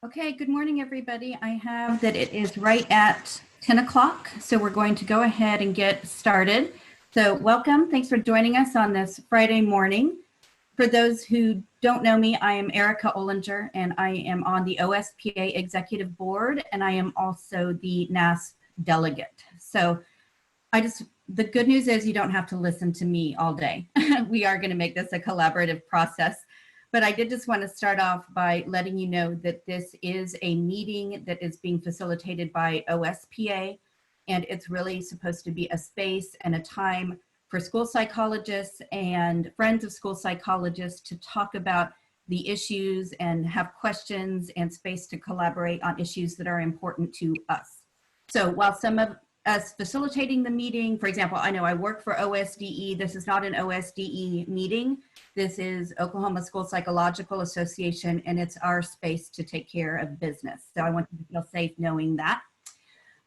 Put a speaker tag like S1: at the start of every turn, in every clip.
S1: Okay, good morning, everybody. I have that it is right at 10 o'clock, so we're going to go ahead and get started. So welcome. Thanks for joining us on this Friday morning. For those who don't know me, I am Erica Ollinger, and I am on the OSPA Executive Board, and I am also the NASP delegate. So the good news is you don't have to listen to me all day. We are going to make this a collaborative process. But I did just want to start off by letting you know that this is a meeting that is being facilitated by OSPA, and it's really supposed to be a space and a time for school psychologists and friends of school psychologists to talk about the issues and have questions and space to collaborate on issues that are important to us. So while some of us facilitating the meeting, for example, I know I work for OSDE. This is not an OSDE meeting. This is Oklahoma School Psychological Association, and it's our space to take care of business. So I want you to feel safe knowing that.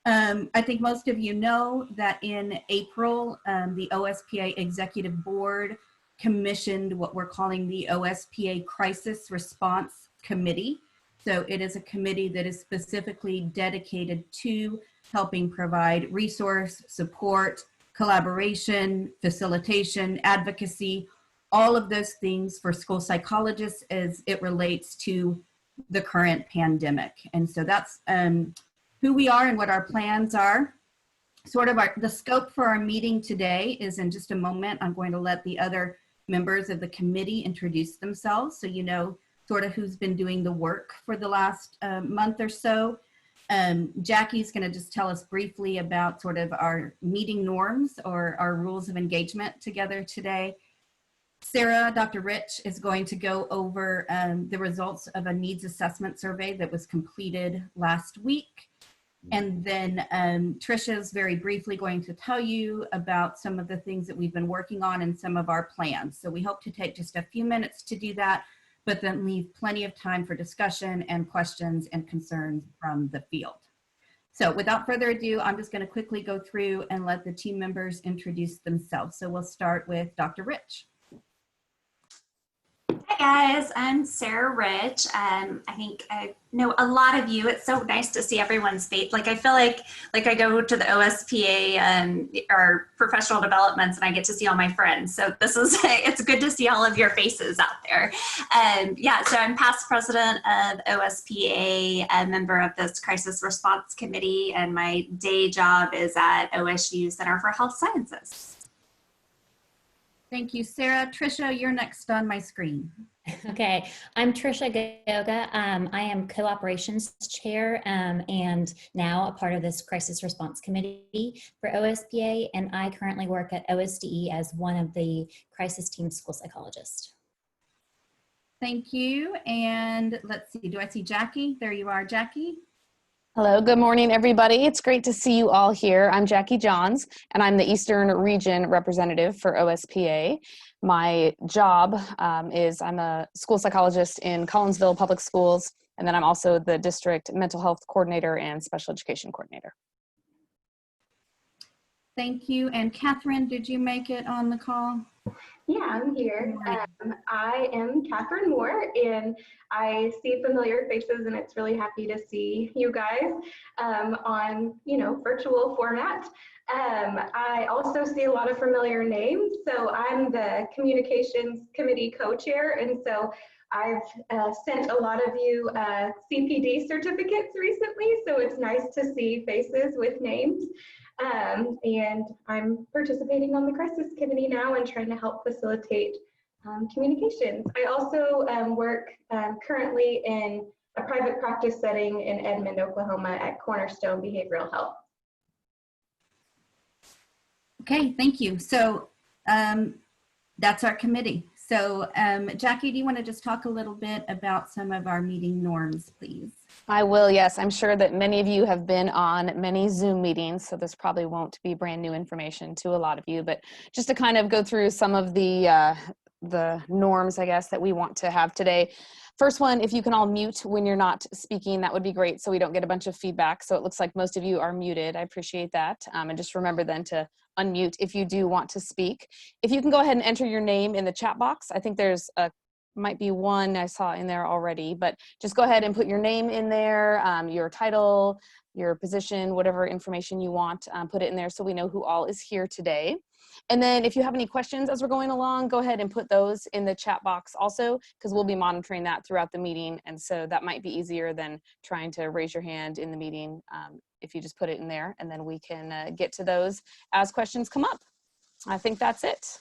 S1: I think most of you know that in April, the OSPA Executive Board commissioned what we're calling the OSPA Crisis Response Committee. So it is a committee that is specifically dedicated to helping provide resource, support, collaboration, facilitation, advocacy, all of those things for school psychologists as it relates to the current pandemic. And so that's who we are and what our plans are. Sort of the scope for our meeting today is in just a moment. I'm going to let the other members of the committee introduce themselves so you know sort of who's been doing the work for the last month or so. Jackie's going to just tell us briefly about sort of our meeting norms or our rules of engagement together today. Sarah, Dr. Rich, is going to go over the results of a needs assessment survey that was completed last week. And then Tricia is very briefly going to tell you about some of the things that we've been working on and some of our plans. So we hope to take just a few minutes to do that, but then leave plenty of time for discussion and questions and concerns from the field. So without further ado, I'm just going to quickly go through and let the team members introduce themselves. So we'll start with Dr. Rich.
S2: Hi guys, I'm Sarah Rich. I think I know a lot of you. It's so nice to see everyone's face. Like I feel like I go to the OSPA or professional developments and I get to see all my friends. So it's good to see all of your faces out there. Yeah, so I'm past president of OSPA, a member of this crisis response committee, and my day job is at OSU Center for Health Sciences.
S1: Thank you, Sarah. Tricia, you're next on my screen.
S3: Okay, I'm Tricia Goga. I am co-operations chair and now a part of this crisis response committee for OSPA, and I currently work at OSDE as one of the crisis team school psychologists.
S1: Thank you. And let's see, do I see Jackie? There you are, Jackie.
S4: Hello, good morning, everybody. It's great to see you all here. I'm Jackie Johns, and I'm the Eastern Region representative for OSPA. My job is I'm a school psychologist in Collinsville Public Schools, and then I'm also the district mental health coordinator and special education coordinator.
S1: Thank you. And Catherine, did you make it on the call?
S5: Yeah, I'm here. I am Catherine Moore, and I see familiar faces, and it's really happy to see you guys on, virtual format. I also see a lot of familiar names. So I'm the communications committee co-chair, and so I've sent a lot of you CPD certificates recently, so it's nice to see faces with names. And I'm participating on the crisis committee now and trying to help facilitate communications. I also work currently in a private practice setting in Edmond, Oklahoma at Cornerstone Behavioral Health.
S1: Okay, thank you. So that's our committee. So Jackie, do you want to just talk a little bit about some of our meeting norms, please?
S4: I will, yes. I'm sure that many of you have been on many Zoom meetings, so this probably won't be brand new information to a lot of you, but just to kind of go through some of the norms, I guess, that we want to have today. First one, if you can all mute when you're not speaking, that would be great so we don't get a bunch of feedback. So it looks like most of you are muted. I appreciate that. And just remember then to unmute if you do want to speak. If you can go ahead and enter your name in the chat box. I think there's a might be one I saw in there already, but just go ahead and put your name in there, your title, your position, whatever information you want, put it in there so we know who all is here today. And then if you have any questions as we're going along, go ahead and put those in the chat box also, because we'll be monitoring that throughout the meeting. And so that might be easier than trying to raise your hand in the meeting if you just put it in there, and then we can get to those as questions come up. I think that's it.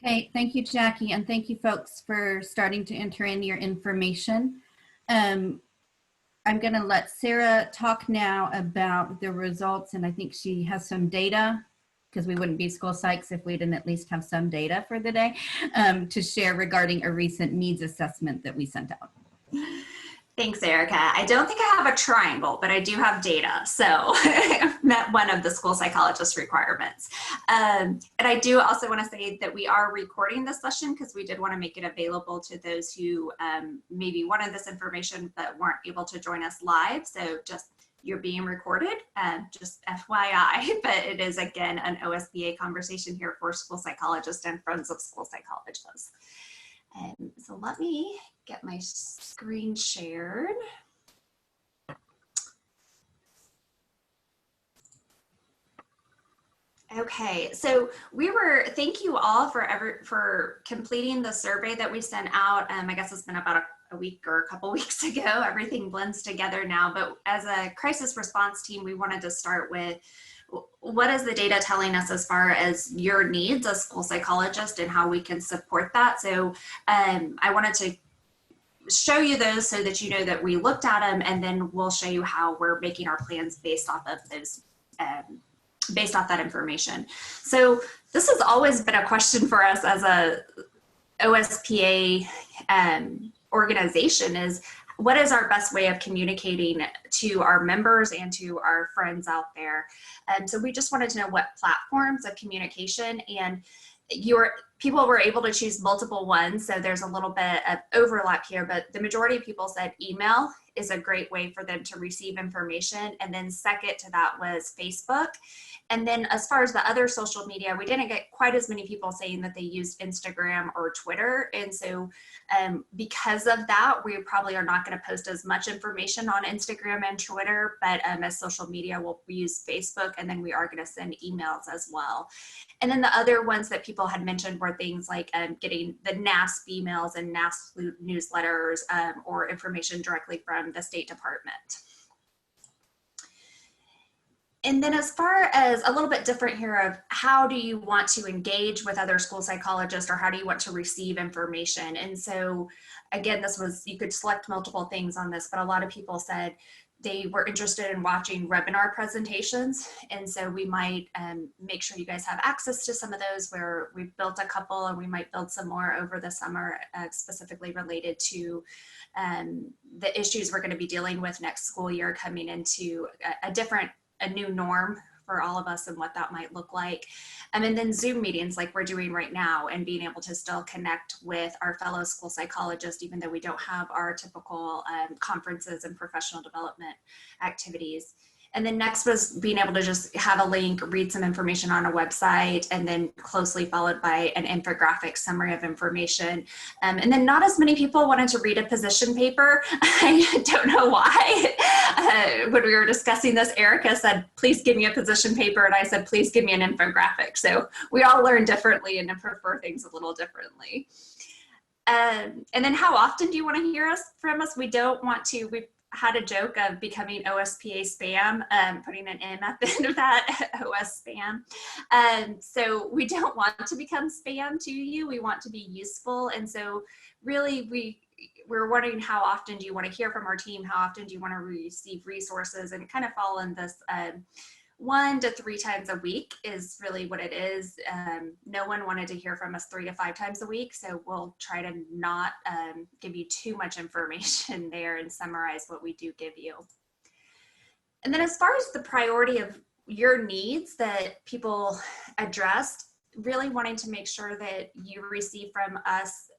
S1: Okay, thank you, Jackie, and thank you folks for starting to enter in your information. I'm going to let Sarah talk now about the results, and I think she has some data, because we wouldn't be school psychs if we didn't at least have some data for the day to share regarding a recent needs assessment that we sent out.
S2: Thanks, Erica. I don't think I have a triangle, but I do have data. So I've met one of the school psychologist requirements. And I do also want to say that we are recording this session because we did want to make it available to those who maybe wanted this information but weren't able to join us live. So just you're being recorded, just FYI, but it is again an OSPA conversation here for school psychologists and friends of school psychologists. So let me get my screen shared. Okay, so thank you all for completing the survey that we sent out. I guess it's been about a week or a couple weeks ago. Everything blends together now, but as a crisis response team, we wanted to start with what is the data telling us as far as your needs as school psychologist and how we can support that. So I wanted to show you those so that you know that we looked at them, and then we'll show you how we're making our plans based off of those, based off that information. So this has always been a question for us as a OSPA organization is, what is our best way of communicating to our members and to our friends out there? So we just wanted to know what platforms of communication, and people were able to choose multiple ones. So there's a little bit of overlap here, but the majority of people said email is a great way for them to receive information. And then second to that was Facebook. And then as far as the other social media, we didn't get quite as many people saying that they used Instagram or Twitter. And so because of that, we probably are not going to post as much information on Instagram and Twitter, but as social media, we'll use Facebook, and then we are going to send emails as well. And then the other ones that people had mentioned were things like getting the NASP emails and NASP newsletters or information directly from the State Department. And then as far as a little bit different here of how do you want to engage with other school psychologists, or how do you want to receive information? And so again, you could select multiple things on this, but a lot of people said they were interested in watching webinar presentations. And so we might make sure you guys have access to some of those, where we've built a couple, and we might build some more over the summer, specifically related to the issues we're going to be dealing with next school year, coming into a new norm for all of us and what that might look like. And then Zoom meetings like we're doing right now, and being able to still connect with our fellow school psychologists, even though we don't have our typical conferences and professional development activities. And then next was being able to just have a link, read some information on a website, and then closely followed by an infographic summary of information. And then not as many people wanted to read a position paper. I don't know why. When we were discussing this, Erica said, please give me a position paper. And I said, please give me an infographic. So we all learn differently and prefer things a little differently. And then how often do you want to hear from us? We don't want to, we've had a joke of becoming OSPA spam, putting an M at the end of that, OS spam. So we don't want to become spam to you. We want to be useful. And so really we're wondering, how often do you want to hear from our team? How often do you want to receive resources? And kind of fall in this 1 to 3 times a week is really what it is. No one wanted to hear from us 3 to 5 times a week, so we'll try to not give you too much information there and summarize what we do give you. And then as far as the priority of your needs that people addressed, really wanting to make sure that you receive from us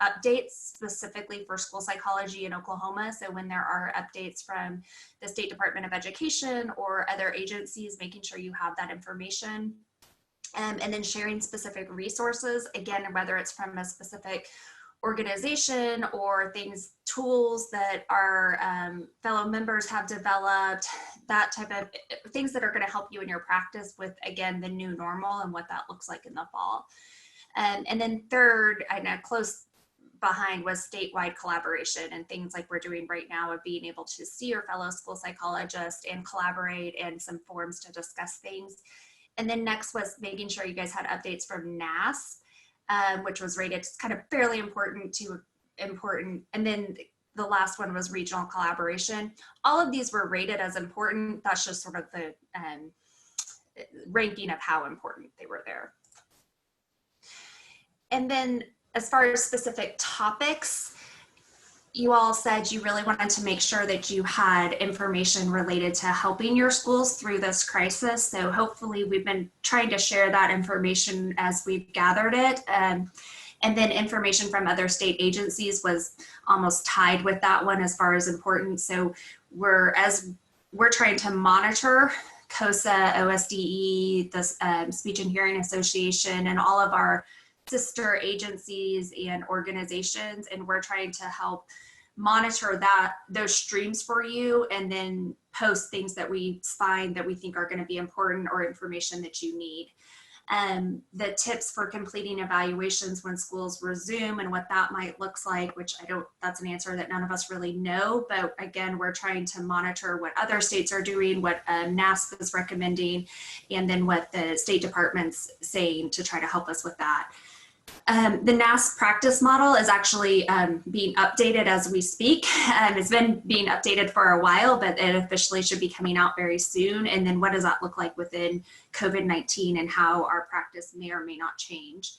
S2: updates specifically for school psychology in Oklahoma. So when there are updates from the State Department of Education or other agencies, making sure you have that information. And then sharing specific resources, again, whether it's from a specific organization or tools that our fellow members have developed, that type of things that are going to help you in your practice with, again, the new normal and what that looks like in the fall. And then third, I know close behind was statewide collaboration and things like we're doing right now of being able to see your fellow school psychologist and collaborate and some forums to discuss things. And then next was making sure you guys had updates from NASP, which was rated kind of fairly important to important. And then the last one was regional collaboration. All of these were rated as important. That's just sort of the ranking of how important they were there. And then as far as specific topics, you all said you really wanted to make sure that you had information related to helping your schools through this crisis. So hopefully we've been trying to share that information as we've gathered it. And then information from other state agencies was almost tied with that one as far as important. So we're trying to monitor COSA, OSDE, the Speech and Hearing Association, and all of our sister agencies and organizations, and we're trying to help monitor those streams for you and then post things that we find that we think are going to be important or information that you need. The tips for completing evaluations when schools resume and what that might look like, which that's an answer that none of us really know, but again, we're trying to monitor what other states are doing, what NASP is recommending, and then what the State Department's saying to try to help us with that. The NASP practice model is actually being updated as we speak. It's been being updated for a while, but it officially should be coming out very soon. And then what does that look like within COVID-19 and how our practice may or may not change?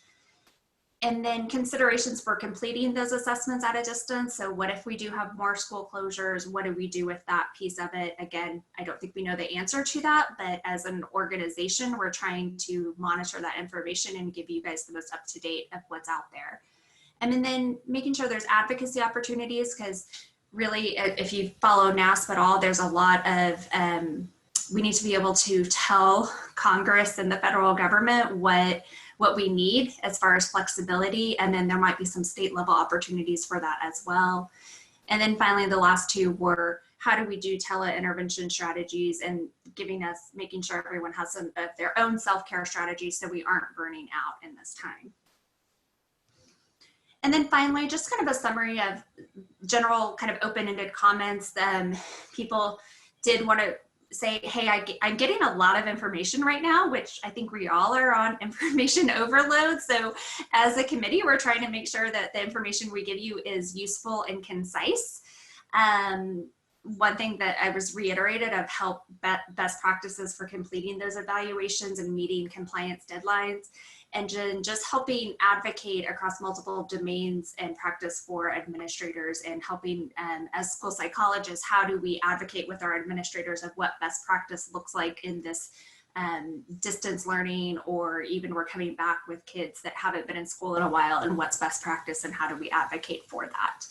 S2: And then considerations for completing those assessments at a distance. So what if we do have more school closures? What do we do with that piece of it? Again, I don't think we know the answer to that, but as an organization, we're trying to monitor that information and give you guys the most up to date of what's out there. And then making sure there's advocacy opportunities, because really, if you follow NASP at all, there's a lot of, we need to be able to tell Congress and the federal government what we need as far as flexibility, and then there might be some state level opportunities for that as well. And then finally, the last two were, how do we do tele-intervention strategies and making sure everyone has some of their own self-care strategies so we aren't burning out in this time. And then finally, just kind of a summary of general kind of open-ended comments. People did want to say, hey, I'm getting a lot of information right now, which I think we all are on information overload. So as a committee, we're trying to make sure that the information we give you is useful and concise. One thing that I was reiterated of best practices for completing those evaluations and meeting compliance deadlines, and just helping advocate across multiple domains and practice for administrators, and helping as school psychologists, how do we advocate with our administrators of what best practice looks like in this distance learning, or even we're coming back with kids that haven't been in school in a while, and what's best practice and how do we advocate for that.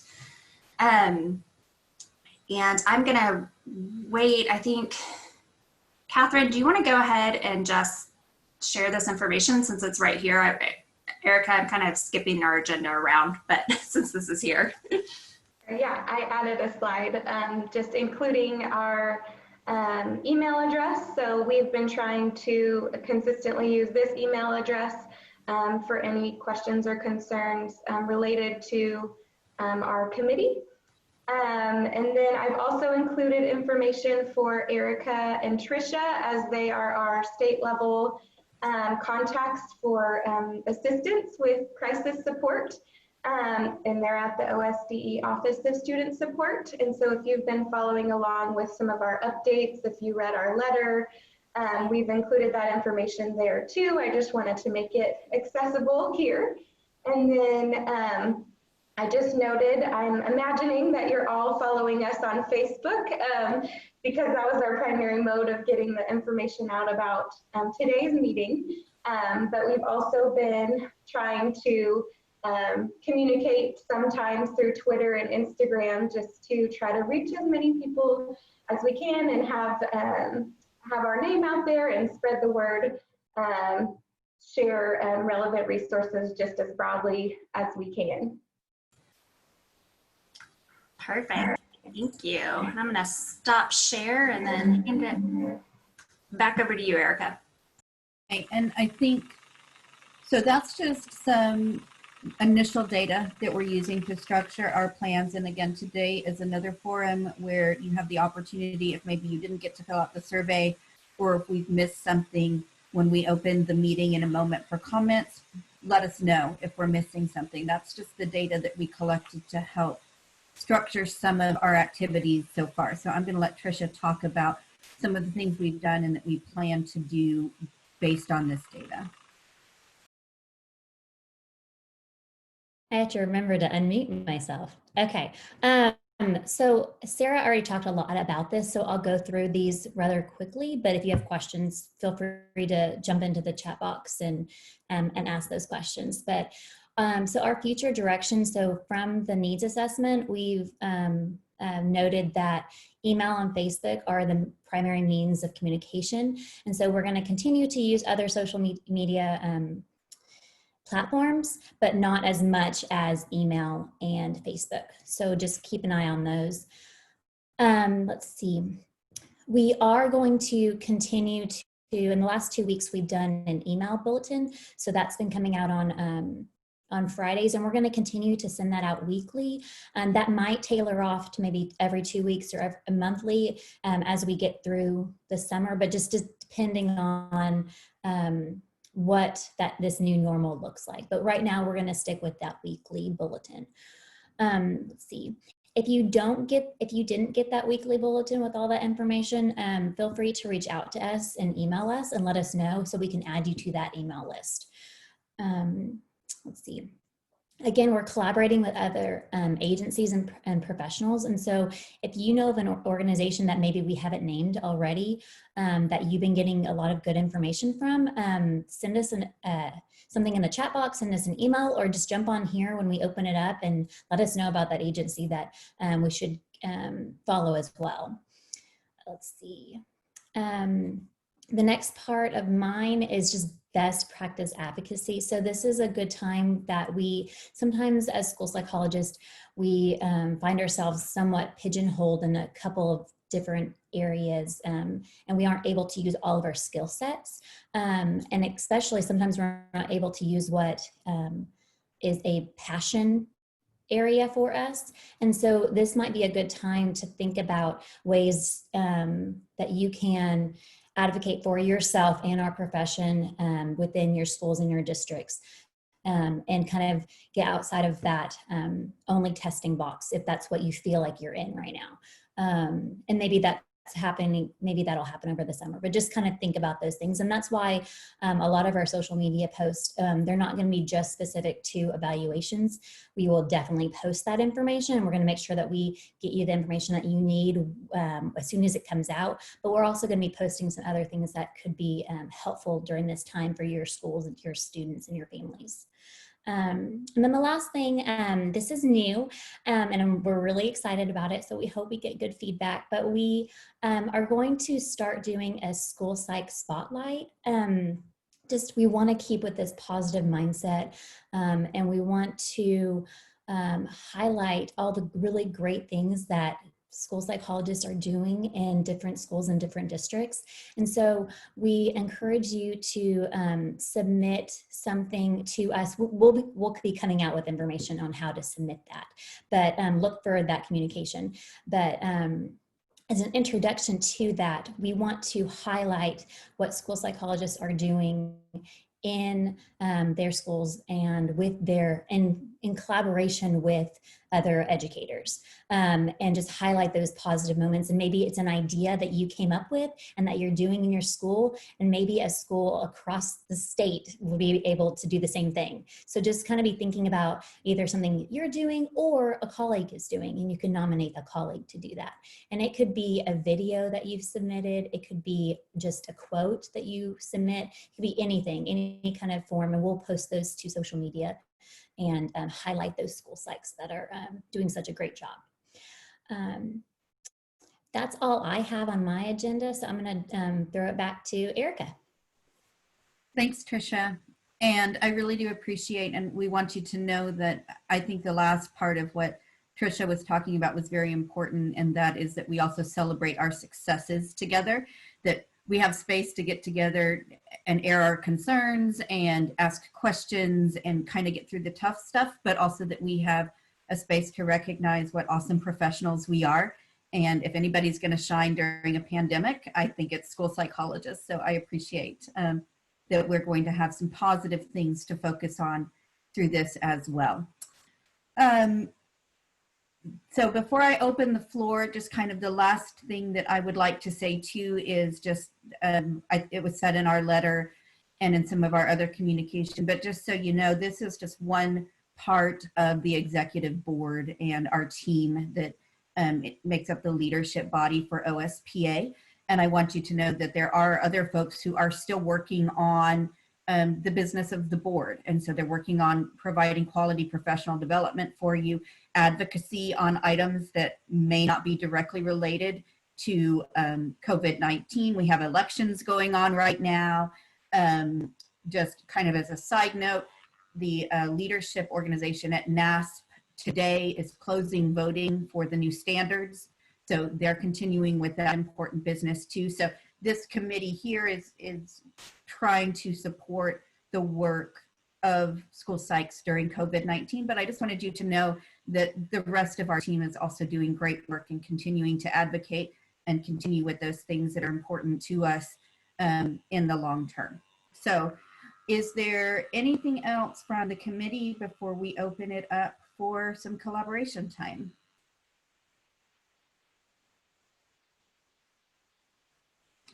S2: And I'm gonna wait, I think, Catherine, do you wanna go ahead and just share this information since it's right here? Erica, I'm kind of skipping our agenda around, but since this is here.
S5: Yeah, I added a slide just including our email address. So we've been trying to consistently use this email address for any questions or concerns related to our committee. And then I've also included information for Erica and Trisha, as they are our state level contacts for assistance with crisis support. And they're at the OSDE Office of Student Support. And so if you've been following along with some of our updates, if you read our letter, we've included that information there too. I just wanted to make it accessible here. And then I just noted, I'm imagining that you're all following us on Facebook because that was our primary mode of getting the information out about today's meeting. But we've also been trying to communicate sometimes through Twitter and Instagram, just to try to reach as many people as we can and have our name out there and spread the word share relevant resources just as broadly as we can.
S2: Perfect. Thank you. And I'm going to stop share and then hand it back over to you, Erica.
S1: Okay, and I think, so that's just some initial data that we're using to structure our plans. And again, today is another forum where you have the opportunity, if maybe you didn't get to fill out the survey, or if we've missed something when we open the meeting in a moment for comments, let us know if we're missing something. That's just the data that we collected to help structure some of our activities so far. So I'm going to let Tricia talk about some of the things we've done and that we plan to do based on this data.
S3: I have to remember to unmute myself. Okay. So Sarah already talked a lot about this, so I'll go through these rather quickly, but if you have questions, feel free to jump into the chat box and ask those questions. But so our future direction, so from the needs assessment, we've noted that email and Facebook are the primary means of communication. And so we're going to continue to use other social media platforms, but not as much as email and Facebook. So just keep an eye on those. Let's see. We are going to continue to, in the last 2 weeks, we've done an email bulletin. So that's been coming out on Fridays, and we're going to continue to send that out weekly. That might tailor off to maybe every 2 weeks or monthly as we get through the summer, but just depending on what this new normal looks like. But right now we're going to stick with that weekly bulletin. Let's see. If you didn't get that weekly bulletin with all that information, feel free to reach out to us and email us and let us know so we can add you to that email list. Let's see. Again, we're collaborating with other agencies and professionals. And so if you know of an organization that maybe we haven't named already, that you've been getting a lot of good information from, send us something in the chat box, send us an email, or just jump on here when we open it up and let us know about that agency that we should follow as well. Let's see. The next part of mine is just best practice advocacy. So this is a good time that we sometimes as school psychologists, we find ourselves somewhat pigeonholed in a couple of different areas and we aren't able to use all of our skill sets. And especially sometimes we're not able to use what is a passion area for us. And so this might be a good time to think about ways that you can advocate for yourself and our profession within your schools and your districts, and kind of get outside of that only testing box if that's what you feel like you're in right now. And maybe that's happening, maybe that'll happen over the summer, but just kind of think about those things. And that's why a lot of our social media posts, they're not going to be just specific to evaluations. We will definitely post that information, and we're going to make sure that we get you the information that you need as soon as it comes out. But we're also going to be posting some other things that could be helpful during this time for your schools and your students and your families. And then the last thing, this is new and we're really excited about it, so we hope we get good feedback, but we are going to start doing a school psych spotlight. We want to keep with this positive mindset, and we want to highlight all the really great things that school psychologists are doing in different schools and different districts. And so we encourage you to submit something to us. We'll be coming out with information on how to submit that, but look for that communication. But as an introduction to that, we want to highlight what school psychologists are doing in their schools and with in collaboration with other educators, and just highlight those positive moments. And maybe it's an idea that you came up with and that you're doing in your school, and maybe a school across the state will be able to do the same thing. So just kind of be thinking about either something you're doing or a colleague is doing, and you can nominate a colleague to do that. And it could be a video that you've submitted, it could be just a quote that you submit, it could be anything, any kind of form, and we'll post those to social media and highlight those school psychs that are doing such a great job. That's all I have on my agenda, so I'm going to throw it back to Erica.
S1: Thanks, Tricia. And I really do appreciate, and we want you to know that I think the last part of what Trisha was talking about was very important, and that is that we also celebrate our successes together, that we have space to get together and air our concerns and ask questions and kind of get through the tough stuff, but also that we have a space to recognize what awesome professionals we are. And if anybody's going to shine during a pandemic, I think it's school psychologists. So I appreciate that we're going to have some positive things to focus on through this as well. So before I open the floor, just kind of the last thing that I would like to say too is just, it was said in our letter and in some of our other communication, but just so you know, this is just one part of the executive board and our team that it makes up the leadership body for OSPA. And I want you to know that there are other folks who are still working on the business of the board. And so they're working on providing quality professional development for you, advocacy on items that may not be directly related to COVID-19. We have elections going on right now. Just kind of as a side note, the leadership organization at NASP today is closing voting for the new standards. So they're continuing with that important business too. So this committee here is trying to support the work of school psychs during COVID-19, but I just wanted you to know that the rest of our team is also doing great work and continuing to advocate and continue with those things that are important to us in the long term. So is there anything else from the committee before we open it up for some collaboration time?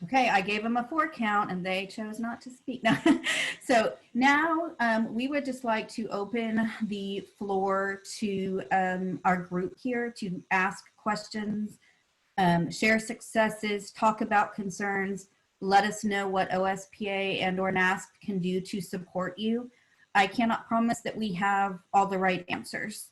S1: Okay, I gave them a 4 count and they chose not to speak. So now we would just like to open the floor to our group here to ask questions, share successes, talk about concerns, let us know what OSPA and or NASP can do to support you. I cannot promise that we have all the right answers.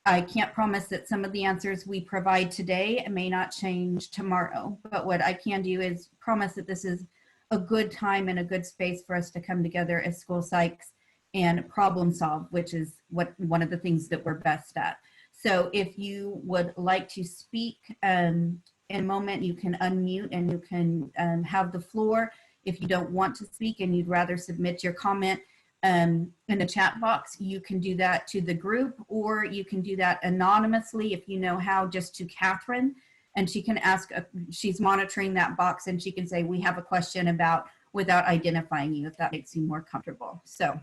S1: I can't promise that some of the answers we provide today may not change tomorrow, but what I can do is promise that this is a good time and a good space for us to come together as school psychs and problem solve, which is one of the things that we're best at. So if you would like to speak in a moment, you can unmute and you can have the floor. If you don't want to speak and you'd rather submit your comment in the chat box, you can do that to the group, or you can do that anonymously if you know how, just to Catherine, and she can ask, she's monitoring that box and she can say, we have a question about, without identifying you, if that makes you more comfortable. So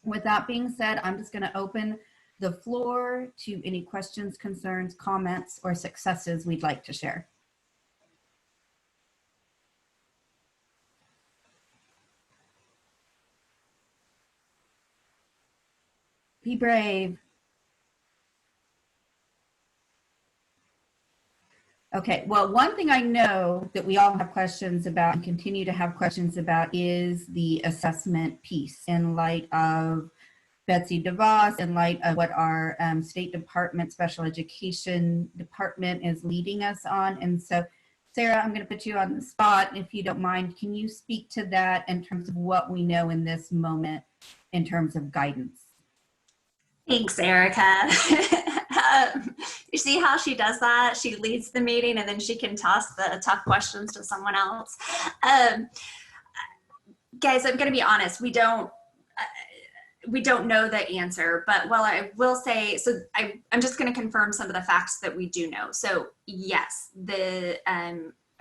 S1: with that being said, I'm just going to open the floor to any questions, concerns, comments, or successes we'd like to share. Be brave. Okay, well, one thing I know that we all have questions about and continue to have questions about is the assessment piece in light of Betsy DeVos, in light of what our State Department Special Education Department is leading us on. And so, Sarah, I'm going to put you on the spot, if you don't mind. Can you speak to that in terms of what we know in this moment in terms of guidance?
S2: Thanks, Erica. You see how she does that? She leads the meeting and then she can toss the tough questions to someone else. Guys, I'm going to be honest. We don't know the answer, but well, I will say, so I'm just going to confirm some of the facts that we do know. So yes,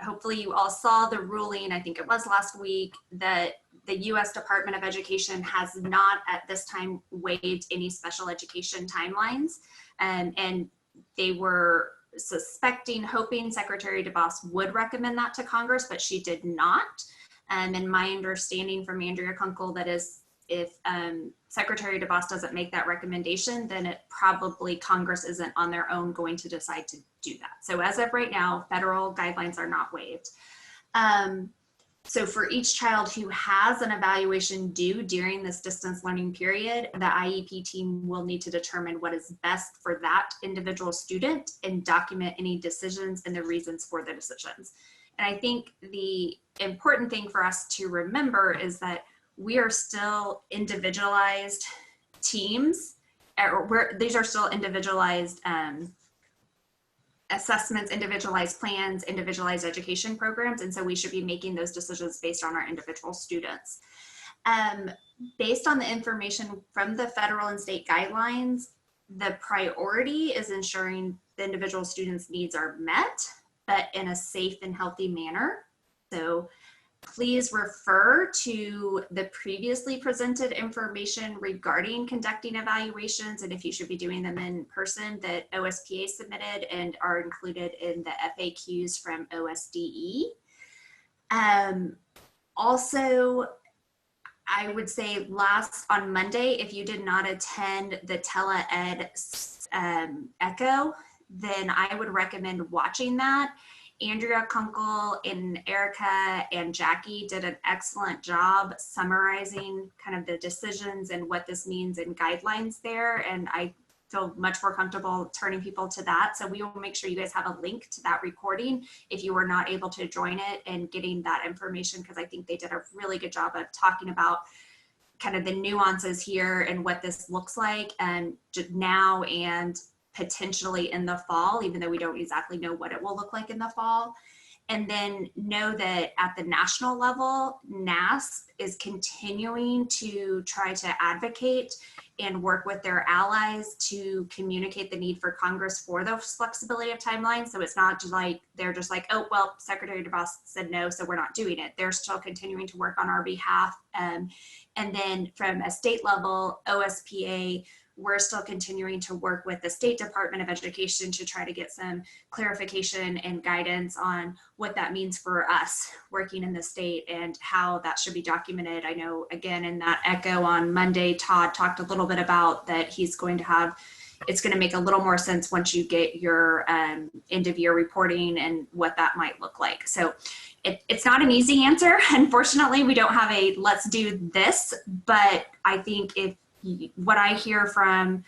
S2: hopefully you all saw the ruling, I think it was last week, that the U.S. Department of Education has not at this time waived any special education timelines. And they were hoping Secretary DeVos would recommend that to Congress, but she did not. And my understanding from Andrea Kunkel, that is, if Secretary DeVos doesn't make that recommendation, then it probably Congress isn't on their own going to decide to do that. So as of right now, federal guidelines are not waived. So for each child who has an evaluation due during this distance learning period, the IEP team will need to determine what is best for that individual student and document any decisions and the reasons for the decisions. And I think the important thing for us to remember is that we are still individualized teams. These are still individualized assessments, individualized plans, individualized education programs. And so we should be making those decisions based on our individual students. Based on the information from the federal and state guidelines, the priority is ensuring the individual students' needs are met, but in a safe and healthy manner. So please refer to the previously presented information regarding conducting evaluations and if you should be doing them in person that OSPA submitted and are included in the FAQs from OSDE. Also, I would say on Monday, if you did not attend the tele-ed echo, then I would recommend watching that. Andrea Kunkel and Erica and Jackie did an excellent job summarizing kind of the decisions and what this means and guidelines there. And I feel much more comfortable turning people to that. So we will make sure you guys have a link to that recording if you were not able to join it and getting that information, because I think they did a really good job of talking about kind of the nuances here and what this looks like and now and potentially in the fall, even though we don't exactly know what it will look like in the fall. And then know that at the national level, NASP is continuing to try to advocate and work with their allies to communicate the need for Congress for those flexibility of timelines. So it's not just like, they're just like, oh, well, Secretary DeVos said no, so we're not doing it. They're still continuing to work on our behalf. And then from a state level, OSPA, we're still continuing to work with the State Department of Education to try to get some clarification and guidance on what that means for us working in the state and how that should be documented. I know, again, in that echo on Monday, Todd talked a little bit about that he's going to have, it's going to make a little more sense once you get your end of year reporting and what that might look like. So it's not an easy answer. Unfortunately, we don't have a let's do this, but I think what I hear from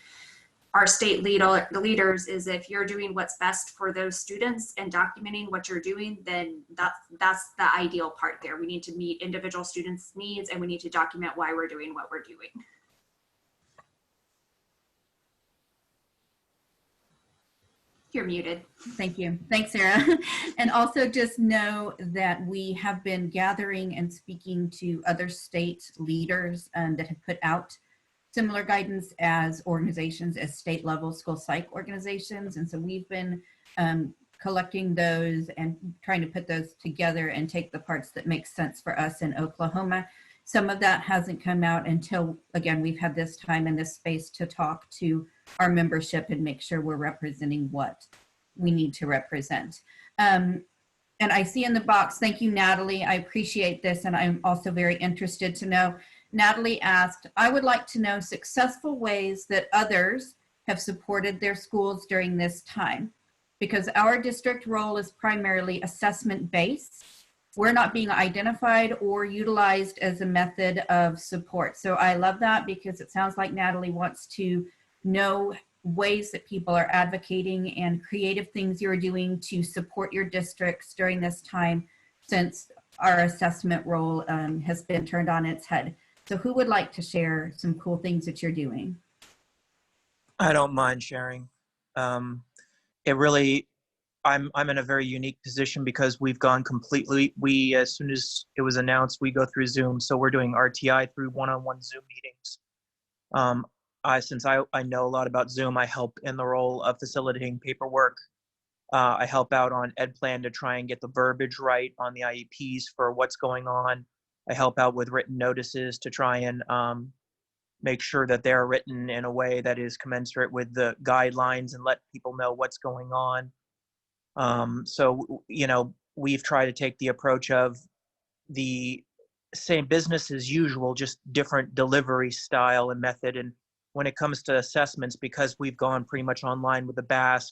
S2: our state leaders is if you're doing what's best for those students and documenting what you're doing, then that's the ideal part there. We need to meet individual students' needs and we need to document why we're doing what we're doing. You're muted.
S1: Thank you. Thanks, Sarah. And also just know that we have been gathering and speaking to other state leaders that have put out similar guidance as organizations, as state level school psych organizations. And so we've been collecting those and trying to put those together and take the parts that make sense for us in Oklahoma. Some of that hasn't come out until, again, we've had this time and this space to talk to our membership and make sure we're representing what we need to represent. And I see in the box, thank you, Natalie. I appreciate this. And I'm also very interested to know, Natalie asked, I would like to know successful ways that others have supported their schools during this time, because our district role is primarily assessment-based. We're not being identified or utilized as a method of support. So I love that because it sounds like Natalie wants to know ways that people are advocating and creative things you're doing to support your districts during this time, since our assessment role has been turned on its head. So who would like to share some cool things that you're doing?
S6: I don't mind sharing. I'm in a very unique position because we've gone completely, as soon as it was announced, we go through Zoom. So we're doing RTI through one-on-one Zoom meetings. Since I know a lot about Zoom, I help in the role of facilitating paperwork. I help out on EdPlan to try and get the verbiage right on the IEPs for what's going on. I help out with written notices to try and make sure that they're written in a way that is commensurate with the guidelines and let people know what's going on. So, we've tried to take the approach of the same business as usual, just different delivery style and method. And when it comes to assessments, because we've gone pretty much online with the BASC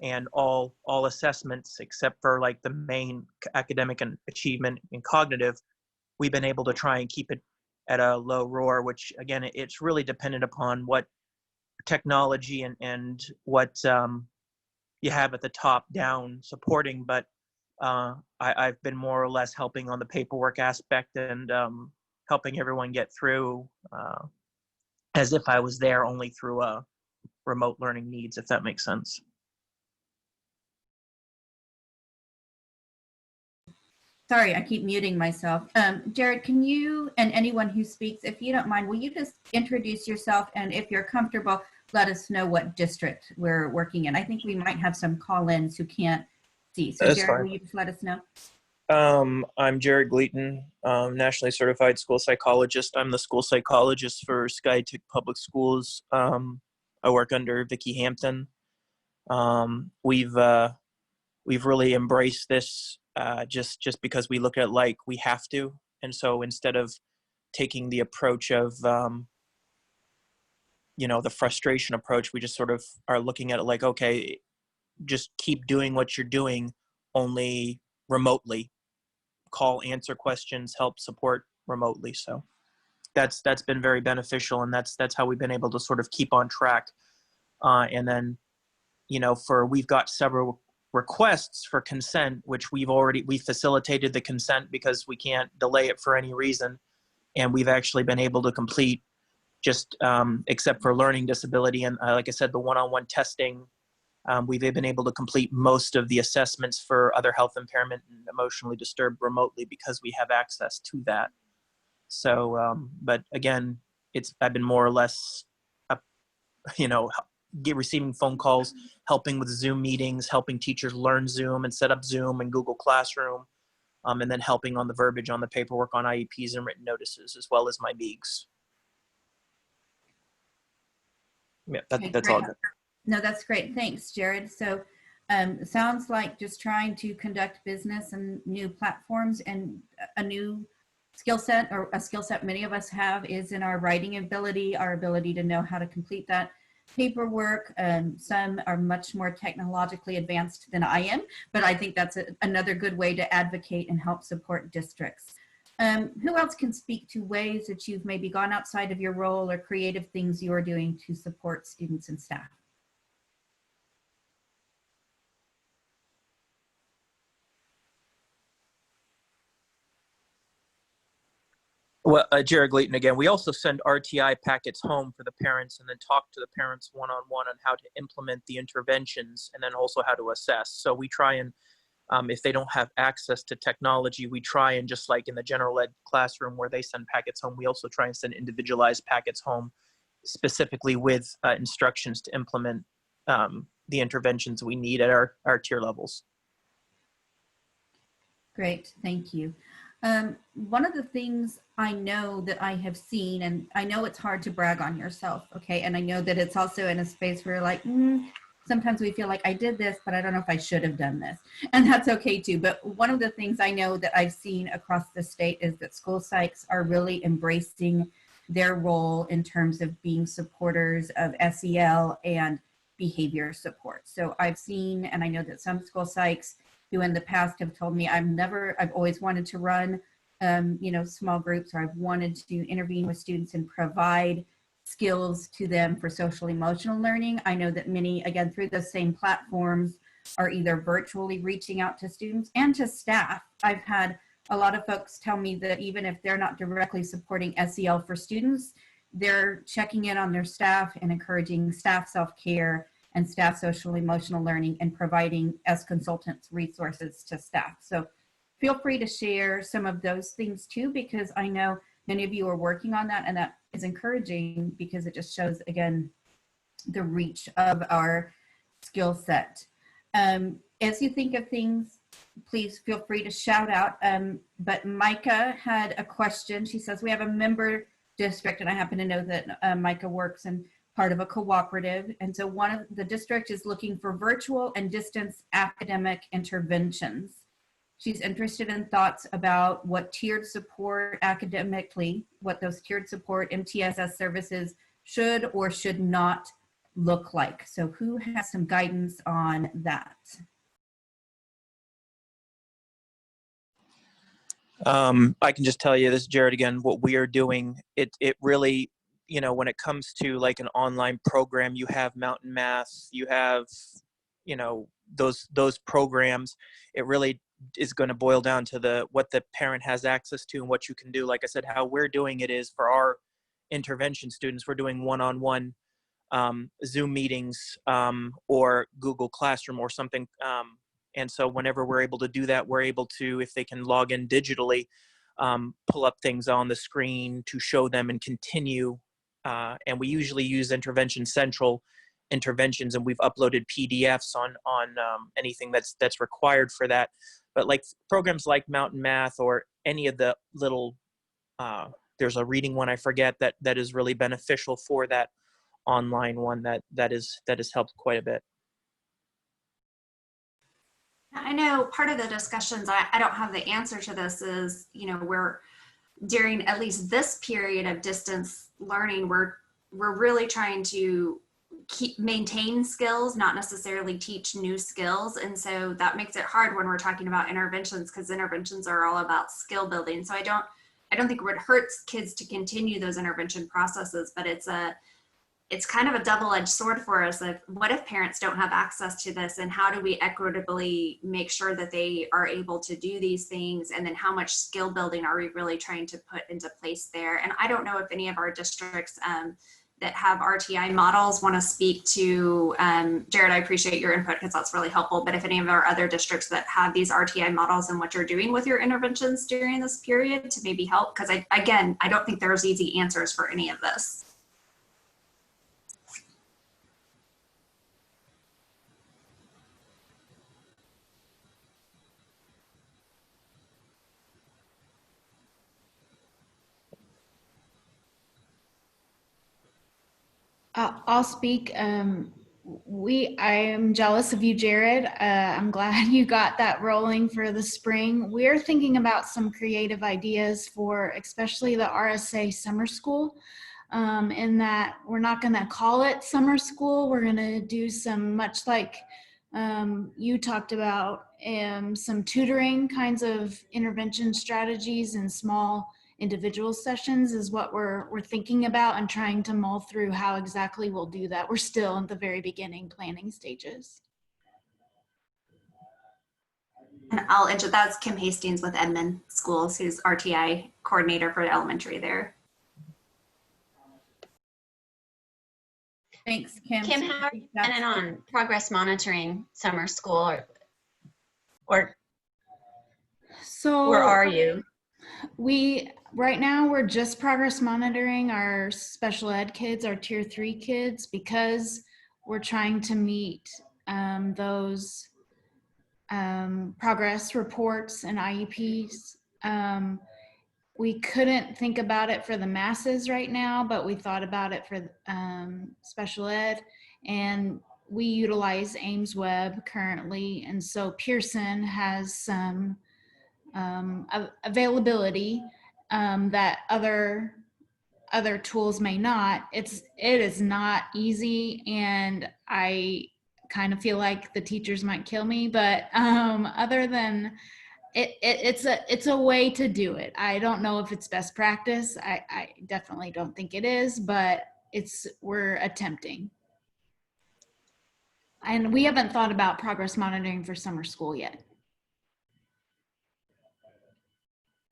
S6: and all assessments, except for like the main academic and achievement and cognitive, we've been able to try and keep it at a low roar, which again, it's really dependent upon what technology and what you have at the top down supporting. But I've been more or less helping on the paperwork aspect and helping everyone get through as if I was there, only through remote learning needs, if that makes sense.
S1: Sorry, I keep muting myself. Jared, can you, and anyone who speaks, if you don't mind, will you just introduce yourself, and if you're comfortable, let us know what district we're working in. I think we might have some call-ins who can't see. So
S6: That's
S1: Jared,
S6: fine.
S1: will you just let us know?
S6: I'm Jared Gleaton, nationally certified school psychologist. I'm the school psychologist for Skytech Public Schools. I work under Vicki Hampton. We've really embraced this just because we look at it like we have to. And so instead of taking the approach of, the frustration approach, we just sort of are looking at it like, okay, just keep doing what you're doing, only remotely. Call, answer questions, help support remotely. So that's been very beneficial, and that's how we've been able to sort of keep on track. And then, we've got several requests for consent, which we facilitated the consent because we can't delay it for any reason. And we've actually been able to complete just, except for learning disability. And like I said, the one-on-one testing, we've been able to complete most of the assessments for other health impairment and emotionally disturbed remotely because we have access to that. So, but again, I've been more or less, receiving phone calls, helping with Zoom meetings, helping teachers learn Zoom and set up Zoom and Google Classroom, and then helping on the verbiage on the paperwork on IEPs and written notices, as well as my MEEGs. Yeah,
S1: Okay,
S6: that's
S1: great.
S6: all good.
S1: No, that's great. Thanks, Jared. So it sounds like just trying to conduct business and new platforms, and a new skill set, or a skill set many of us have, is in our writing ability, our ability to know how to complete that paperwork. Some are much more technologically advanced than I am, but I think that's another good way to advocate and help support districts. Who else can speak to ways that you've maybe gone outside of your role, or creative things you're doing to support students and staff?
S6: Well, Jared Gleaton again. We also send RTI packets home for the parents, and then talk to the parents one-on-one on how to implement the interventions, and then also how to assess. So we try and, if they don't have access to technology, we try and, just like in the general ed classroom where they send packets home, we also try and send individualized packets home, specifically with instructions to implement the interventions we need at our tier levels.
S1: Great, thank you. One of the things I know that I have seen, and I know it's hard to brag on yourself, okay? And I know that it's also in a space where you're like, sometimes we feel like I did this, but I don't know if I should have done this. And that's okay too. But one of the things I know that I've seen across the state is that school psychs are really embracing their role in terms of being supporters of SEL and behavior support. So I've seen, and I know that some school psychs who in the past have told me, I've always wanted to run, small groups, or I've wanted to intervene with students and provide skills to them for social emotional learning. I know that many, again, through those same platforms, are either virtually reaching out to students and to staff. I've had a lot of folks tell me that even if they're not directly supporting SEL for students, they're checking in on their staff and encouraging staff self-care and staff social emotional learning, and providing, as consultants, resources to staff. So feel free to share some of those things too, because I know many of you are working on that, and that is encouraging because it just shows, again, the reach of our skill set. As you think of things, please feel free to shout out. But Micah had a question. She says, we have a member district, and I happen to know that Micah works in part of a cooperative. And so one of the district is looking for virtual and distance academic interventions. She's interested in thoughts about what tiered support academically, what those tiered support MTSS services should or should not look like. So who has some guidance on that?
S6: I can just tell you this, Jared, again, what we are doing, it really, when it comes to like an online program, you have Mountain Math, you have those programs. It really is going to boil down to what the parent has access to and what you can do. Like I said, how we're doing it is for our intervention students, we're doing one-on-one Zoom meetings or Google Classroom or something. And so whenever we're able to do that, we're able to, if they can log in digitally, pull up things on the screen to show them and continue. And we usually use Intervention Central interventions, and we've uploaded PDFs on anything that's required for that. But like programs like Mountain Math or any of the little, there's a reading one I forget that is really beneficial for that online one that has helped quite a bit.
S2: I know part of the discussions, I don't have the answer to this, is, we're during at least this period of distance learning, we're really trying to maintain skills, not necessarily teach new skills. And so that makes it hard when we're talking about interventions, because interventions are all about skill building. So I don't think it would hurt kids to continue those intervention processes, but it's kind of a double-edged sword for us. Of what if parents don't have access to this, and how do we equitably make sure that they are able to do these things? And then how much skill building are we really trying to put into place there? And I don't know if any of our districts that have RTI models want to speak to, Jared, I appreciate your input because that's really helpful. But if any of our other districts that have these RTI models and what you're doing with your interventions during this period to maybe help, because I don't think there's easy answers for any of this.
S7: I'll speak. I am jealous of you, Jared. I'm glad you got that rolling for the spring. We're thinking about some creative ideas for especially the RSA summer school, in that we're not going to call it summer school. We're going to do some, much like you talked about, some tutoring kinds of intervention strategies and small individual sessions is what we're thinking about and trying to mull through how exactly we'll do that. We're still in the very beginning planning stages.
S2: And I'll enter, that's Kim Hastings with Edmond Schools, who's RTI coordinator for elementary there.
S1: Thanks, Kim.
S8: Kim, how are you planning on progress monitoring summer school, or
S7: So
S8: where are you?
S7: Right now we're just progress monitoring our special ed kids, our tier 3 kids, because we're trying to meet those progress reports and IEPs. We couldn't think about it for the masses right now, but we thought about it for special ed, and we utilize Ames Web currently. And so Pearson has some availability that other tools may not. It is not easy, and I kind of feel like the teachers might kill me, but other than it's a way to do it. I don't know if it's best practice. I definitely don't think it is, but we're attempting. And we haven't thought about progress monitoring for summer school yet.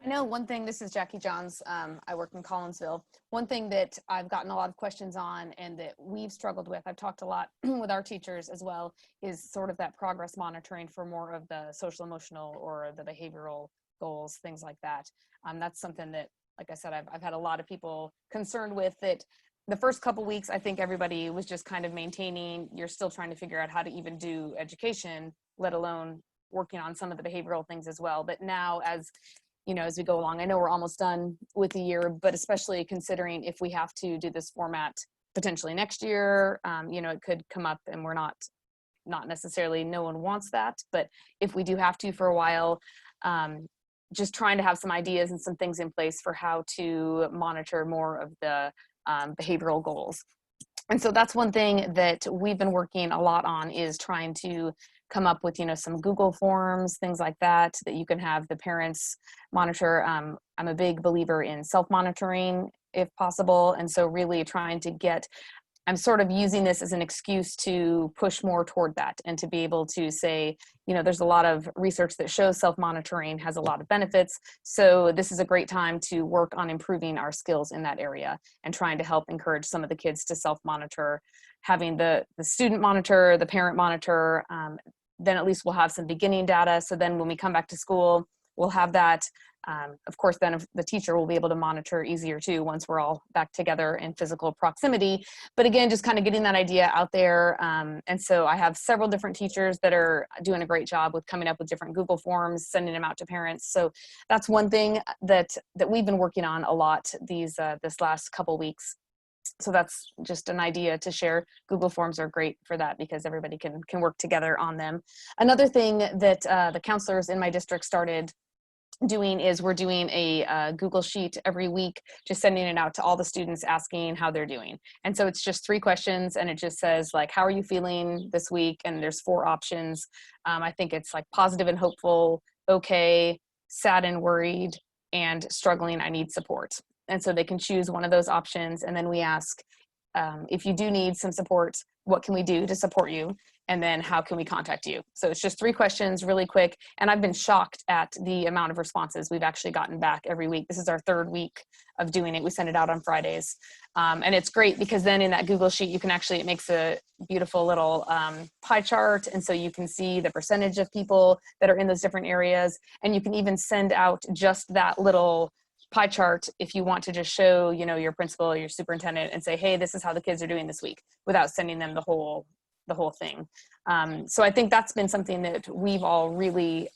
S4: I know one thing, this is Jackie Johns, I work in Collinsville. One thing that I've gotten a lot of questions on and that we've struggled with, I've talked a lot with our teachers as well, is sort of that progress monitoring for more of the social emotional or the behavioral goals, things like that. That's something that, like I said, I've had a lot of people concerned with. That the first couple weeks, I think everybody was just kind of maintaining, you're still trying to figure out how to even do education, let alone working on some of the behavioral things as well. But now, as we go along, I know we're almost done with the year, but especially considering if we have to do this format potentially next year, it could come up, and we're not necessarily, no one wants that, but if we do have to for a while, just trying to have some ideas and some things in place for how to monitor more of the behavioral goals. And so that's one thing that we've been working a lot on, is trying to come up with, some Google forms, things like that you can have the parents monitor. I'm a big believer in self-monitoring if possible. And so really trying to get I'm sort of using this as an excuse to push more toward that and to be able to say, you know, there's a lot of research that shows self-monitoring has a lot of benefits. So this is a great time to work on improving our skills in that area and trying to help encourage some of the kids to self-monitor, having the student monitor, the parent monitor, then at least we'll have some beginning data. So then when we come back to school, we'll have that. Of course, then the teacher will be able to monitor easier too once we're all back together in physical proximity. But again, just kind of getting that idea out there. And so I have several different teachers that are doing a great job with coming up with different Google Forms, sending them out to parents. So that's one thing that we've been working on a lot this last couple weeks. So that's just an idea to share. Google Forms are great for that because everybody can work together on them. Another thing that the counselors in my district started doing is we're doing a Google Sheet every week, just sending it out to all the students asking how they're doing. And so it's just 3 questions and it just says like, how are you feeling this week? And there's 4 options. I think it's like positive and hopeful, okay, sad and worried, and struggling, I need support. And so they can choose one of those options. And then we ask, if you do need some support, what can we do to support you? And then how can we contact you? So it's just 3 questions really quick. And I've been shocked at the amount of responses we've actually gotten back every week. This is our 3rd week of doing it. We send it out on Fridays. And it's great because then in that Google Sheet, you can actually, it makes a beautiful little pie chart. And so you can see the percentage of people that are in those different areas. And you can even send out just that little pie chart if you want to just show, you know, your principal or your superintendent and say, hey, this is how the kids are doing this week, without sending them the whole thing. So I think that's been something that we've all really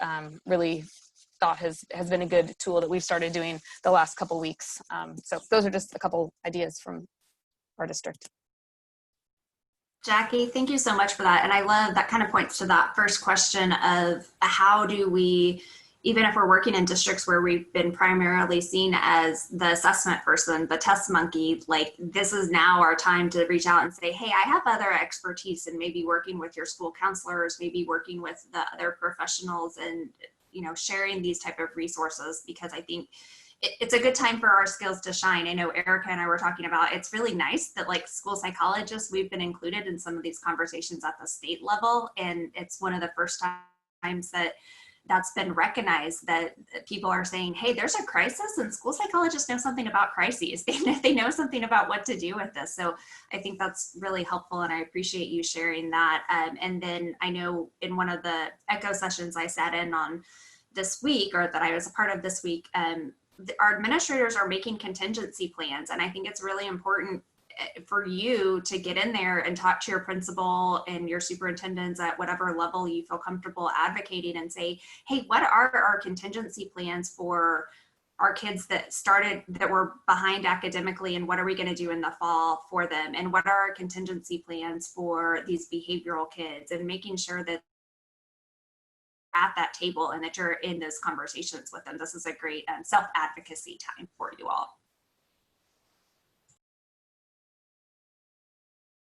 S4: thought has been a good tool that we've started doing the last couple weeks. So those are just a couple ideas from our district.
S2: Jackie, thank you so much for that. And I love that kind of points to that first question of how do we, even if we're working in districts where we've been primarily seen as the assessment person, the test monkey, like this is now our time to reach out and say, hey, I have other expertise in maybe working with your school counselors, maybe working with the other professionals and, you know, sharing these type of resources, because I think it's a good time for our skills to shine. I know Erica and I were talking about, it's really nice that like school psychologists, we've been included in some of these conversations at the state level. And it's one of the first times that that's been recognized, that people are saying, hey, there's a crisis and school psychologists know something about crises. They know something about what to do with this. So I think that's really helpful and I appreciate you sharing that. And then I know in one of the ECHO sessions I sat in on this week, or that I was a part of this week, our administrators are making contingency plans. And I think it's really important for you to get in there and talk to your principal and your superintendents at whatever level you feel comfortable advocating and say, hey, what are our contingency plans for our kids that were behind academically, and what are we going to do in the fall for them? And what are our contingency plans for these behavioral kids, and making sure that at that table and that you're in those conversations with them. This is a great self-advocacy time for you all.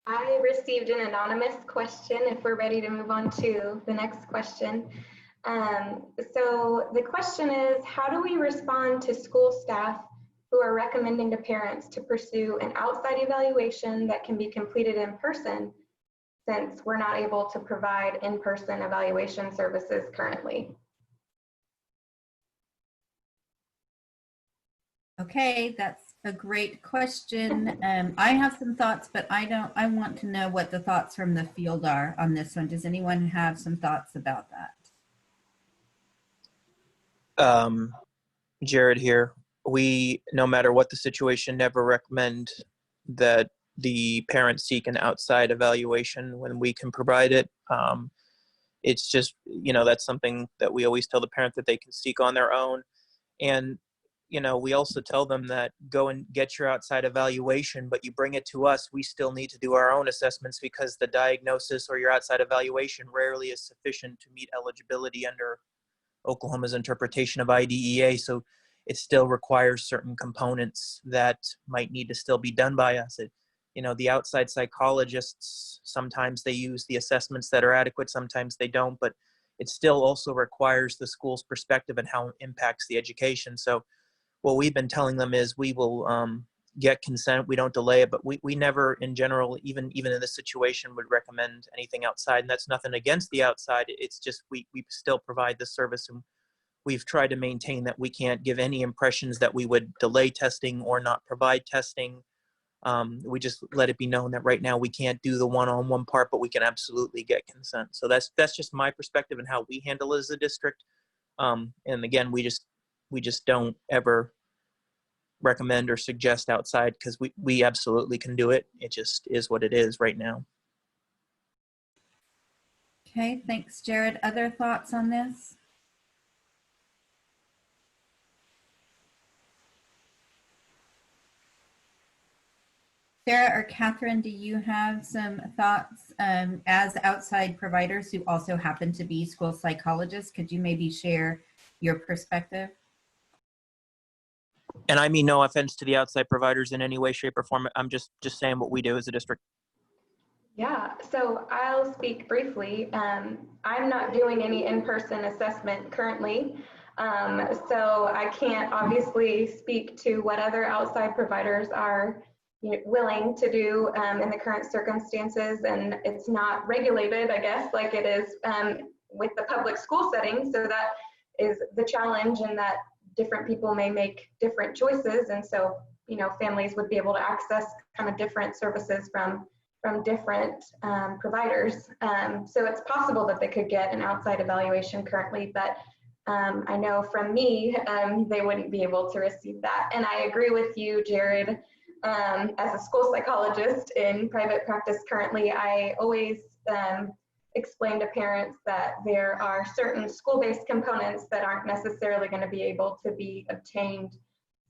S5: I received an anonymous question if we're ready to move on to the next question. So the question is, how do we respond to school staff who are recommending to parents to pursue an outside evaluation that can be completed in person, since we're not able to provide in-person evaluation services currently?
S1: Okay, that's a great question. I have some thoughts, but I want to know what the thoughts from the field are on this one. Does anyone have some thoughts about that?
S6: Jared here. We, no matter what the situation, never recommend that the parents seek an outside evaluation when we can provide it. It's just, you know, that's something that we always tell the parent that they can seek on their own. And you know, we also tell them that go and get your outside evaluation, but you bring it to us. We still need to do our own assessments because the diagnosis or your outside evaluation rarely is sufficient to meet eligibility under Oklahoma's interpretation of IDEA. So it still requires certain components that might need to still be done by us. You know, the outside psychologists, sometimes they use the assessments that are adequate, sometimes they don't, but it still also requires the school's perspective and how it impacts the education. So what we've been telling them is we will get consent, we don't delay it, but we never in general, even in this situation, would recommend anything outside. And that's nothing against the outside. It's just we still provide the service, and we've tried to maintain that we can't give any impressions that we would delay testing or not provide testing. We just let it be known that right now we can't do the one-on-one part, but we can absolutely get consent. So that's just my perspective and how we handle it as a district. And again, we just don't ever recommend or suggest outside, because we absolutely can do it. It just is what it is right now.
S1: Okay, thanks, Jared. Other thoughts on this? Sarah or Catherine, do you have some thoughts as outside providers who also happen to be school psychologists? Could you maybe share your perspective?
S6: And I mean no offense to the outside providers in any way, shape, or form. I'm just saying what we do as a district.
S5: Yeah, so I'll speak briefly. I'm not doing any in-person assessment currently, so I can't obviously speak to what other outside providers are willing to do in the current circumstances, and it's not regulated, I guess, like it is with the public school setting. So that is the challenge, in that different people may make different choices, and so families would be able to access kind of different services from different providers. So it's possible that they could get an outside evaluation currently, but I know from me, they wouldn't be able to receive that. And I agree with you, Jared. As a school psychologist in private practice currently, I always explain to parents that there are certain school-based components that aren't necessarily going to be able to be obtained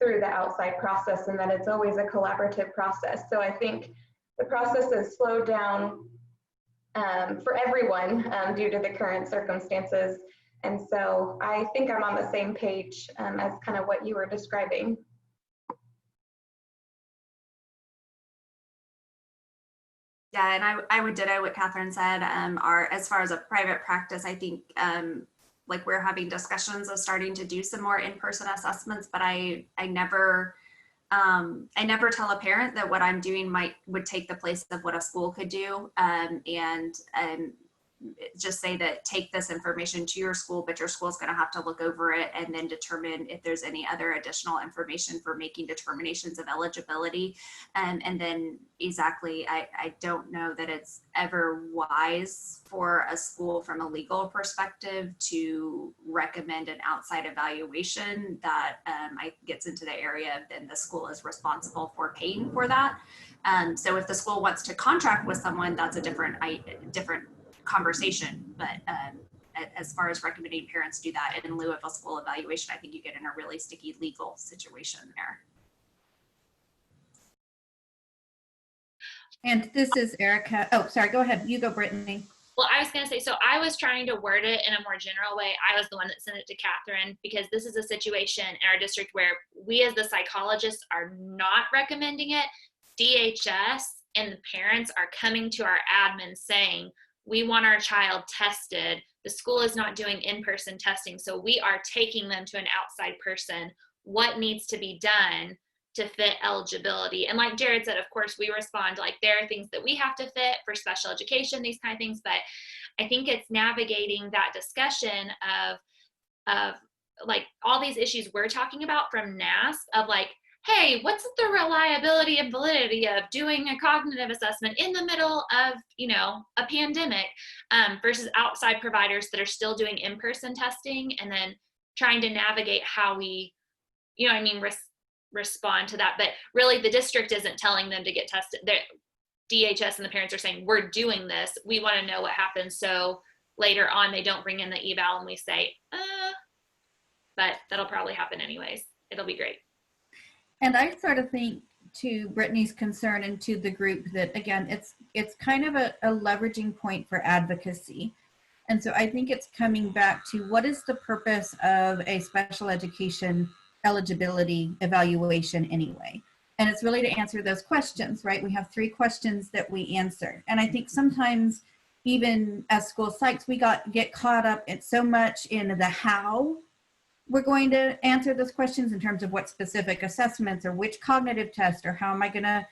S5: through the outside process, and that it's always a collaborative process. So I think the process has slowed down for everyone due to the current circumstances. And so I think I'm on the same page as kind of what you were describing.
S2: Yeah, and I would ditto what Catherine said. As far as a private practice, I think like we're having discussions of starting to do some more in-person assessments, but I never tell a parent that what I'm doing would take the place of what a school could do, and just say that take this information to your school, but your school is going to have to look over it and then determine if there's any other additional information for making determinations of eligibility. And then exactly, I don't know that it's ever wise for a school from a legal perspective to recommend an outside evaluation that gets into the area of then the school is responsible for paying for that. So if the school wants to contract with someone, that's a different conversation, but as far as recommending parents do that in lieu of a school evaluation, I think you get in a really sticky legal situation there.
S1: And this is Erica. Oh, sorry, go ahead. You go, Brittany.
S9: Well, I was going to say, so I was trying to word it in a more general way. I was the one that sent it to Catherine, because this is a situation in our district where we as the psychologists are not recommending it. DHS and the parents are coming to our admin saying, we want our child tested. The school is not doing in-person testing, so we are taking them to an outside person. What needs to be done to fit eligibility? And like Jared said, of course, we respond like there are things that we have to fit for special education, these kind of things. But I think it's navigating that discussion of like all these issues we're talking about from NASP of like, hey, what's the reliability and validity of doing a cognitive assessment in the middle of, a pandemic versus outside providers that are still doing in-person testing, and then trying to navigate how we, respond to that. But really the district isn't telling them to get tested. DHS and the parents are saying, we're doing this. We want to know what happens. So later on, they don't bring in the eval and we say, but that'll probably happen anyways. It'll be great.
S1: And I sort of think, to Brittany's concern and to the group, that again, it's kind of a leveraging point for advocacy. And so I think it's coming back to what is the purpose of a special education eligibility evaluation anyway? And it's really to answer those questions, right? We have 3 questions that we answer. And I think sometimes even as school psychs, we get caught up in so much in the how, we're going to answer those questions in terms of what specific assessments or which cognitive test or how am I going to,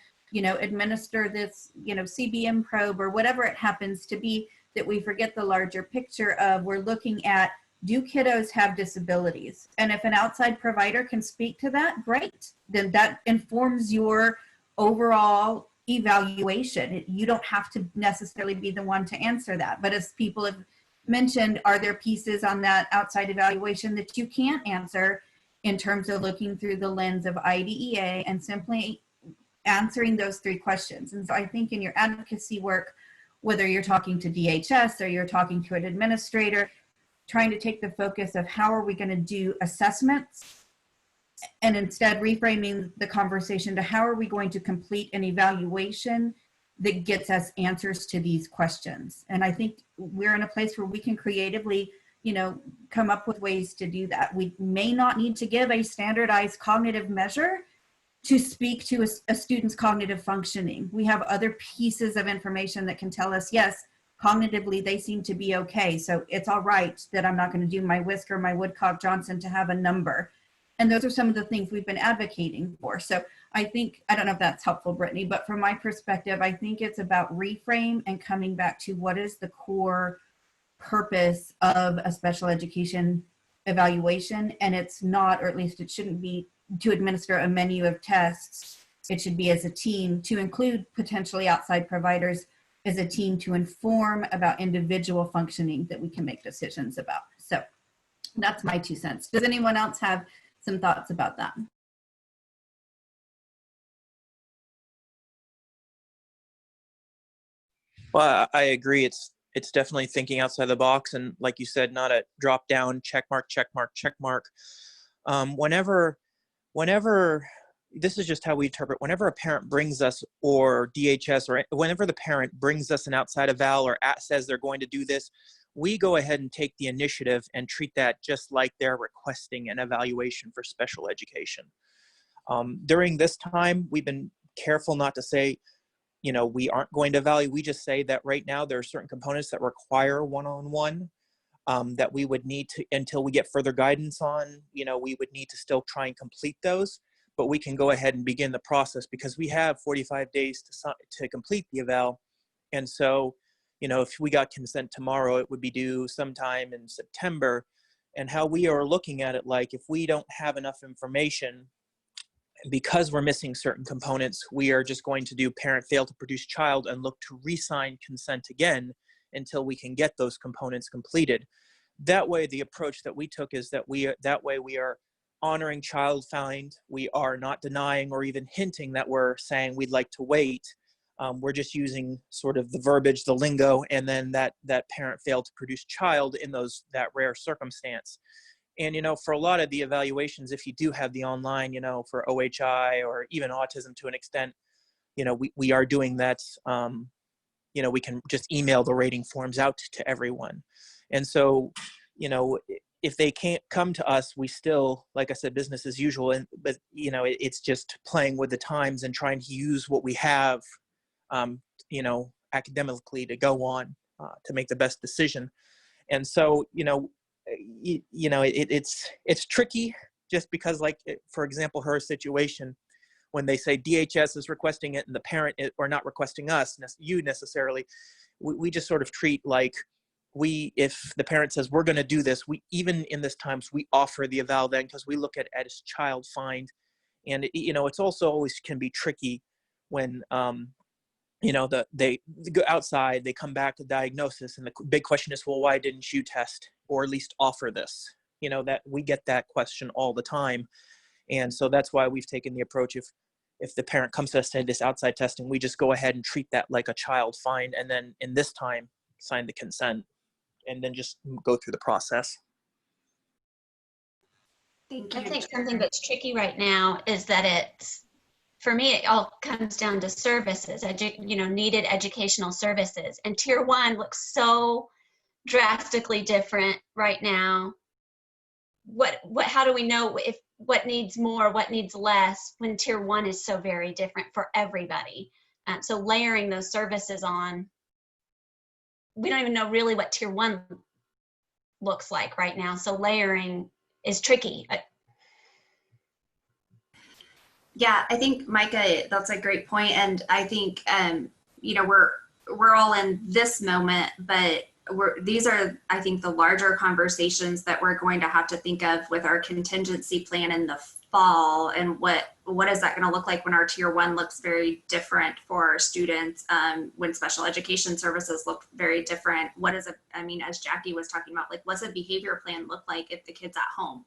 S1: administer this, CBM probe or whatever it happens to be, that we forget the larger picture of we're looking at, do kiddos have disabilities? And if an outside provider can speak to that, great. Then that informs your overall evaluation. You don't have to necessarily be the one to answer that. But as people have mentioned, are there pieces on that outside evaluation that you can't answer in terms of looking through the lens of IDEA and simply answering those 3 questions? And so I think in your advocacy work, whether you're talking to DHS or you're talking to an administrator, trying to take the focus of how are we going to do assessments, and instead reframing the conversation to how are we going to complete an evaluation that gets us answers to these questions. And I think we're in a place where we can creatively, come up with ways to do that. We may not need to give a standardized cognitive measure to speak to a student's cognitive functioning. We have other pieces of information that can tell us, yes, cognitively they seem to be okay. So it's all right that I'm not going to do my Whisker, my Woodcock Johnson to have a number. And those are some of the things we've been advocating for. So I think, I don't know if that's helpful, Brittany, but from my perspective, I think it's about reframe and coming back to what is the core purpose of a special education evaluation. And it's not, or at least it shouldn't be, to administer a menu of tests. It should be as a team to include potentially outside providers as a team to inform about individual functioning that we can make decisions about. So that's my 2 cents. Does anyone else have some thoughts about that?
S6: Well, I agree. It's definitely thinking outside the box, and like you said, not a drop down check mark, check mark, check mark. Whenever this is just how we interpret. Whenever a parent brings us, or DHS, or whenever the parent brings us an outside eval or says they're going to do this, we go ahead and take the initiative and treat that just like they're requesting an evaluation for special education. During this time, we've been careful not to say, we aren't going to evaluate. We just say that right now there are certain components that require one-on-one that we would need to, until we get further guidance on, we would need to still try and complete those, but we can go ahead and begin the process because we have 45 days to complete the eval. And so, if we got consent tomorrow, it would be due sometime in September. And how we are looking at it, like if we don't have enough information, because we're missing certain components, we are just going to do parent failed to produce child and look to re-sign consent again until we can get those components completed. That way, the approach that we took is that we are honoring child find. We are not denying or even hinting that we're saying we'd like to wait. We're just using sort of the verbiage, the lingo, and then that parent failed to produce child in that rare circumstance. And, for a lot of the evaluations, if you do have the online, for OHI or even autism to an extent, we are doing that. We can just email the rating forms out to everyone. And so, if they can't come to us, we still, like I said, business as usual. But it's just playing with the times and trying to use what we have, academically to go on to make the best decision. And so, it's tricky just because, like, for example, her situation, when they say DHS is requesting it and the parent or not requesting us, you necessarily, we just sort of treat like if the parent says we're going to do this, even in this times, we offer the eval then because we look at it as child find. And, it's also always can be tricky when, they go outside, they come back to diagnosis, and the big question is, well, why didn't you test or at least offer this? That we get that question all the time. And so that's why we've taken the approach, if the parent comes to us to this outside testing, we just go ahead and treat that like a child find, and then in this time, sign the consent, and then just go through the process.
S2: Thank
S8: I
S2: you.
S8: think something that's tricky right now is that for me, it all comes down to services, needed educational services. And Tier 1 looks so drastically different right now. How do we know what needs more, what needs less, when Tier 1 is so very different for everybody? So layering those services on, we don't even know really what Tier 1 looks like right now. So layering is tricky.
S2: Yeah, I think Micah, that's a great point. And I think, you know, we're all in this moment, but these are, I think, the larger conversations that we're going to have to think of with our contingency plan in the fall, and what is that going to look like when our tier 1 looks very different for our students, when special education services look very different. What is I mean, as Jackie was talking about, like, what's a behavior plan look like if the kid's at home?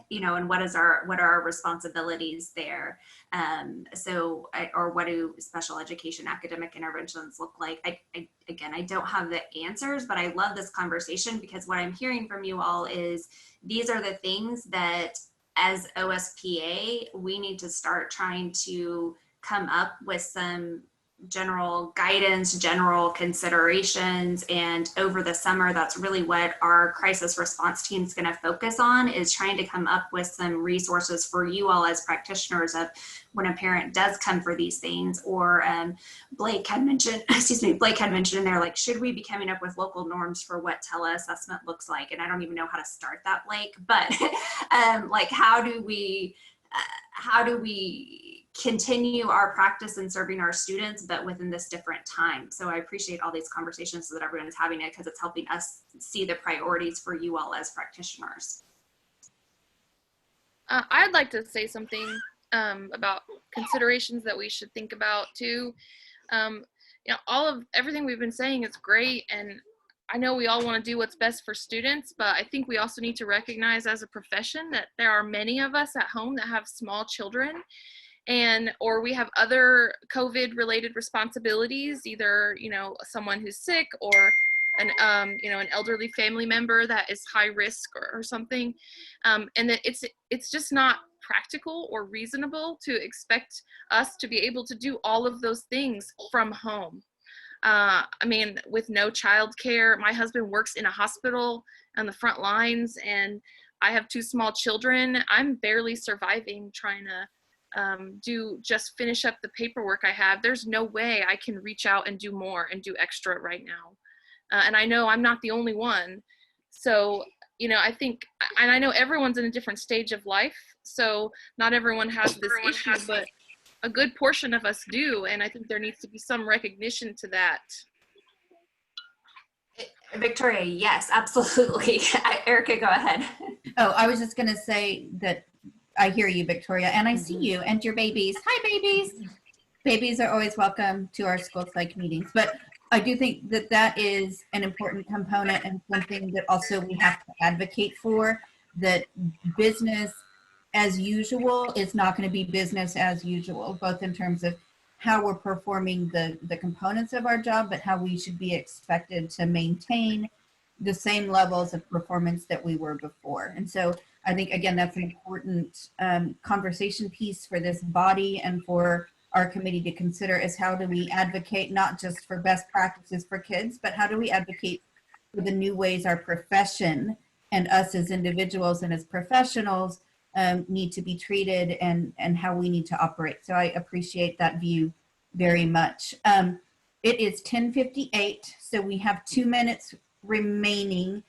S2: You know, and what are our responsibilities there? Or what do special education academic interventions look like? Again, I don't have the answers, but I love this conversation, because what I'm hearing from you all is these are the things that as OSPA, we need to start trying to come up with some general guidance, general considerations. And over the summer, that's really what our crisis response team is going to focus on, is trying to come up with some resources for you all as practitioners of when a parent does come for these things. Or Blake had mentioned in there, like, should we be coming up with local norms for what teleassessment looks like? And I don't even know how to start that, Blake, but like, how do we continue our practice in serving our students, but within this different time? So I appreciate all these conversations so that everyone's having it, because it's helping us see the priorities for you all as practitioners.
S10: I'd like to say something about considerations that we should think about too. You know, everything we've been saying is great, and I know we all want to do what's best for students, but I think we also need to recognize as a profession that there are many of us at home that have small children, or we have other COVID related responsibilities, either, you know, someone who's sick, or an elderly family member that is high risk or something. And that it's just not practical or reasonable to expect us to be able to do all of those things from home. I mean, with no childcare, my husband works in a hospital on the front lines, and I have 2 small children. I'm barely surviving trying to just finish up the paperwork I have. There's no way I can reach out and do more and do extra right now. And I know I'm not the only one. So, you know, I think, and I know everyone's in a different stage of life, so not everyone has this issue, but a good portion of us do. And I think there needs to be some recognition to that.
S2: Victoria, yes, absolutely. Erica, go ahead.
S1: Oh, I was just going to say that I hear you, Victoria, and I see you and your babies. Hi, babies. Babies are always welcome to our school psych meetings, but I do think that that is an important component, and something that also we have to advocate for, that business as usual is not going to be business as usual, both in terms of how we're performing the components of our job, but how we should be expected to maintain the same levels of performance that we were before. And so I think, again, that's an important conversation piece for this body and for our committee to consider, is how do we advocate not just for best practices for kids, but how do we advocate for the new ways our profession and us as individuals and as professionals need to be treated, and how we need to operate. So I appreciate that view very much. It is 10:58, so we have 2 minutes remaining.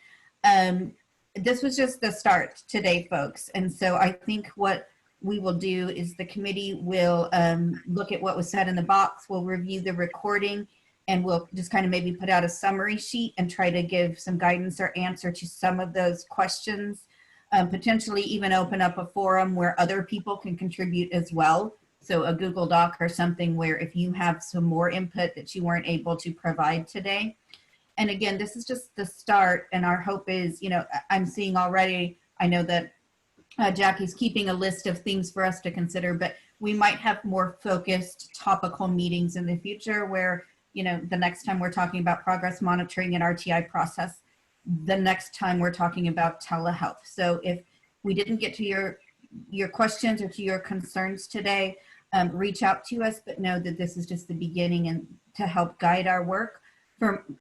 S1: This was just the start today, folks. And so I think what we will do is the committee will look at what was said in the box, we'll review the recording, and we'll just kind of maybe put out a summary sheet and try to give some guidance or answer to some of those questions. Potentially even open up a forum where other people can contribute as well. So a Google Doc or something where if you have some more input that you weren't able to provide today. And again, this is just the start, and our hope is, you know, I'm seeing already, I know that Jackie's keeping a list of things for us to consider, but we might have more focused topical meetings in the future where, you know, the next time we're talking about progress monitoring and RTI process, the next time we're talking about telehealth. So if we didn't get to your questions or to your concerns today, reach out to us, but know that this is just the beginning, and to help guide our work.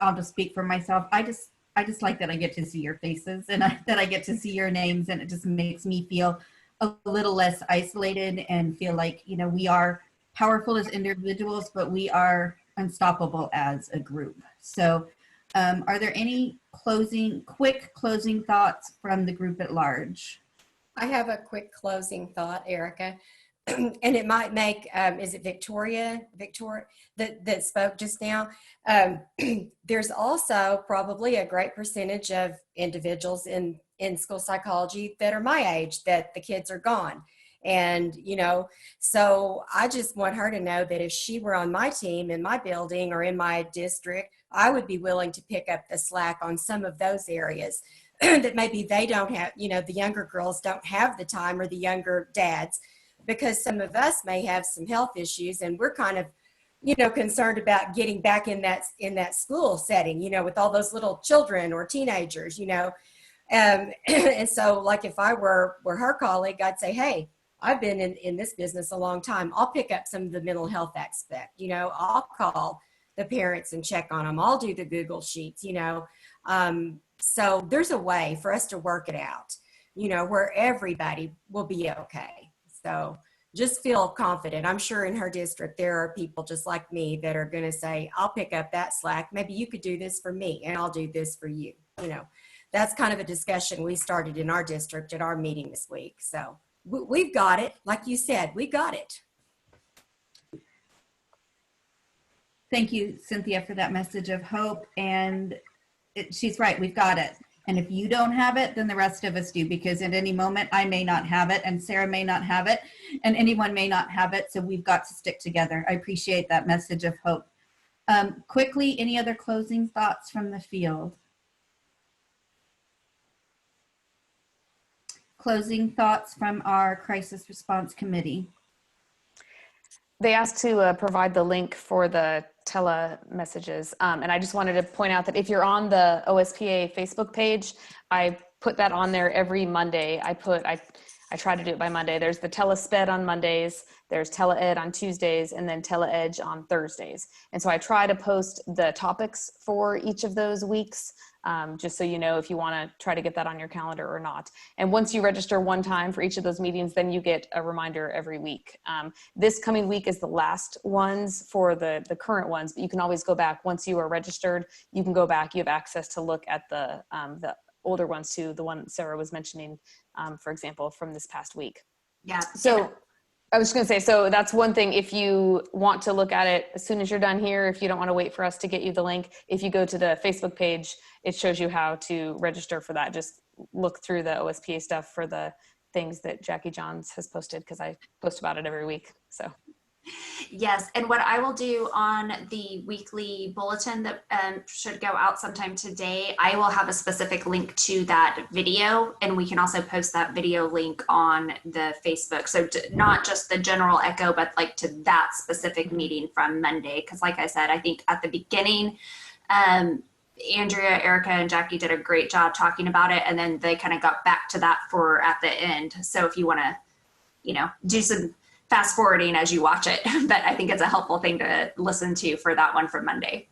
S1: I'll just speak for myself. I just like that I get to see your faces, and that I get to see your names, and it just makes me feel a little less isolated and feel like, you know, we are powerful as individuals, but we are unstoppable as a group. So Are there any quick closing thoughts from the group at large?
S11: I have a quick closing thought, Erica, and it might make, is it Victoria that spoke just now? There's also probably a great percentage of individuals in school psychology that are my age, that the kids are gone. And, you know, so I just want her to know that if she were on my team in my building or in my district, I would be willing to pick up the slack on some of those areas that maybe they don't have, you know, the younger girls don't have the time, or the younger dads, because some of us may have some health issues and we're kind of, you know, concerned about getting back in that school setting, you know, with all those little children or teenagers, you know. And so like if I were her colleague, I'd say, hey, I've been in this business a long time. I'll pick up some of the mental health aspect, you know, I'll call the parents and check on them. I'll do the Google Sheets, you know. So there's a way for us to work it out, you know, where everybody will be okay. So just feel confident. I'm sure in her district, there are people just like me that are going to say, I'll pick up that slack. Maybe you could do this for me and I'll do this for you. You know, that's kind of a discussion we started in our district at our meeting this week. So we've got it. Like you said, we got it.
S1: Thank you, Cynthia, for that message of hope. And she's right, we've got it. And if you don't have it, then the rest of us do, because at any moment I may not have it, and Sarah may not have it, and anyone may not have it. So we've got to stick together. I appreciate that message of hope. Quickly, any other closing thoughts from the field? Closing thoughts from our crisis response committee.
S4: They asked to provide the link for the tele messages. And I just wanted to point out that if you're on the OSPA Facebook page, I put that on there every Monday. I try to do it by Monday. There's the TeleSped on Mondays, there's TeleEd on Tuesdays, and then TeleEdge on Thursdays. And so I try to post the topics for each of those weeks, just so you know if you want to try to get that on your calendar or not. And once you register one time for each of those meetings, then you get a reminder every week. This coming week is the last ones for the current ones, but you can always go back. Once you are registered, you can go back. You have access to look at the older ones too, the one Sarah was mentioning, for example, from this past week.
S2: Yeah.
S4: So I was just going to say, so that's one thing. If you want to look at it as soon as you're done here, if you don't want to wait for us to get you the link, if you go to the Facebook page, it shows you how to register for that. Just look through the OSPA stuff for the things that Jackie Johns has posted, because I post about it every week. So.
S2: Yes, and what I will do on the weekly bulletin that should go out sometime today, I will have a specific link to that video, and we can also post that video link on the Facebook. So not just the general echo, but like to that specific meeting from Monday. Because like I said, I think at the beginning, Andrea, Erica, and Jackie did a great job talking about it, and then they kind of got back to that for at the end. So if you want to, you know, do some fast forwarding as you watch it, but I think it's a helpful thing to listen to for that one from Monday.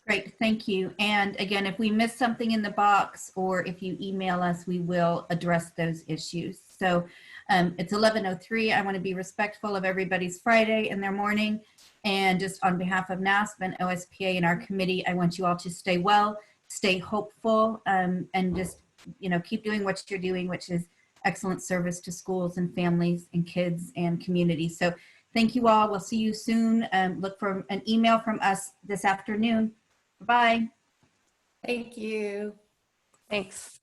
S1: Great, thank you. And again, if we miss something in the box, or if you email us, we will address those issues. So it's 11:03. I want to be respectful of everybody's Friday and their morning. And just on behalf of NASP and OSPA and our committee, I want you all to stay well, stay hopeful, and just, you know, keep doing what you're doing, which is excellent service to schools and families and kids and communities. So thank you all. We'll see you soon. Look for an email from us this afternoon. Bye.
S11: Thank you.
S4: Thanks.